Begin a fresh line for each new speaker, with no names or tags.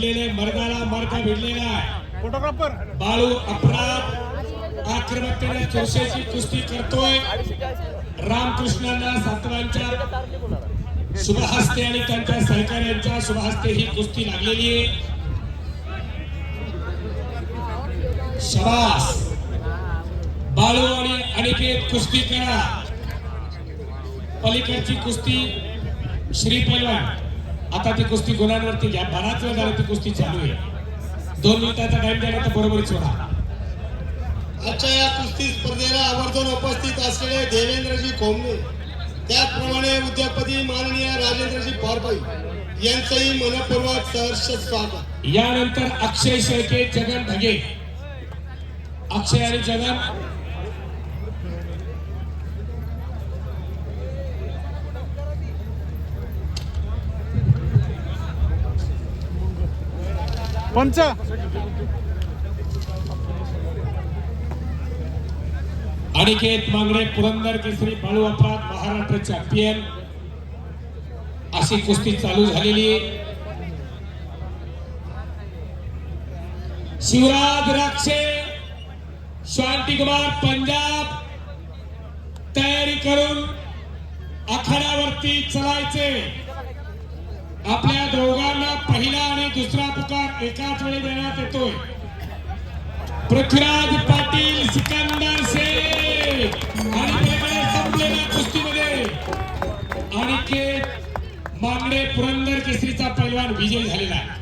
मर्दाला मार्का भिडलेला आहे।
फोटोग्राफर
बाळू अपराध आक्रमकतेने चौशेची कुस्ती करतोय। रामकृष्णांना सातवांच्या शुभहस्ते आणि त्यांच्या सहकार्यांच्या शुभहस्ते ही कुस्ती लागलेली आहे। शाबास बाळू आणि अनिकेत कुस्ती करा। पलीकडची कुस्ती श्री पैलवान आता ती कुस्ती गुणांवरती घ्या। बराच वेळ झाला ती कुस्ती चालू आहे। 2 मिनिटाचा टाइम द्या तर बरोबर सोडा।
आजच्या या कुस्ती स्पर्धेला आवर्जून उपस्थित असलेले देवेंद्रजी खोमणे त्याचप्रमाणे उद्योगपती माननीय राजेंद्रजी पारपाई यांचंही मनपूर्वक सहर्ष स्वागत।
यानंतर अक्षय शेळके जगन ढगे। अक्षय आणि जगन
पंच
अनिकेत मांगडे पुरंदर केसरी बाळू अपराध महाराष्ट्र चॅम्पियन अशी कुस्ती चालू झालेली आहे। शिवराज राक्षे शांतिकुमार पंजाब तयारी करून आखाड्यावरती चलायचे। आपल्या दोघांना पहिला आणि दुसरा पुकार एकाच वेळी देण्यात येतोय। पृथ्वीराज पाटील सिकंदर शेख आणि संपलेल्या कुस्तीमध्ये अनिकेत मांगडे पुरंदर केसरीचा पैलवान विजय झालेला आहे।